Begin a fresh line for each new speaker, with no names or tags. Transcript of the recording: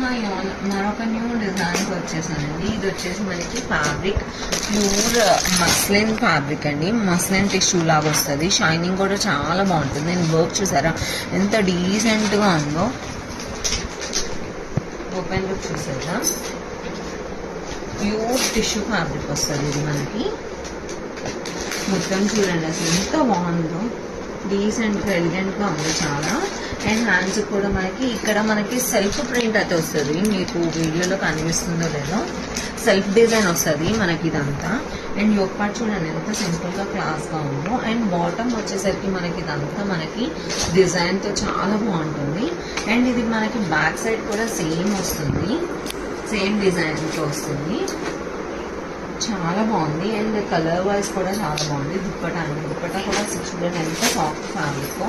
మరొక new designs వచ్చేసానండి. ఇది వచ్చేసి మనకి ఫ్యాబ్రిక్ ప్యూర్ మస్లిన్ ఫ్యాబ్రిక్ అండి. మస్లిన్ టిష్యూ లాగా వస్తుంది. షైనింగ్ కూడా చాలా బాగుంటుంది. నేను వర్క్ చూసారా ఎంత డీసెంట్గా ఉందో. ఓపెన్ లుక్ చూసారా, ప్యూర్ టిష్యూ ఫ్యాబ్రిక్ వస్తుంది ఇది మనకి. మొత్తం చూడండి అసలు ఎంత బాగుందో, డీసెంట్గా ఎలిగెంట్గా ఉంది చాలా. అండ్ హ్యాండ్స్ కూడా మనకి ఇక్కడ మనకి సెల్ఫ్ ప్రింట్ అయితే వస్తుంది. మీకు వీడియోలో కనిపిస్తుందో లేదో, సెల్ఫ్ డిజైన్ వస్తుంది మనకి ఇదంతా. అండ్ యోక్ పార్ట్ చూడండి ఎంత సింపుల్గా క్లాస్గా ఉందో. అండ్ బాటమ్ వచ్చేసరికి మనకి ఇదంతా మనకి డిజైన్తో చాలా బాగుంటుంది. అండ్ ఇది మనకి బ్యాక్ సైడ్ కూడా సేమ్ వస్తుంది, సేమ్ డిజైన్తో వస్తుంది. చాలా బాగుంది. అండ్ కలర్ వైజ్ కూడా చాలా బాగుంది. దుప్పటా అండి, దుప్పటా కూడా చూడండి ఎంత సాఫ్ట్ ఫ్యాబ్రిక్.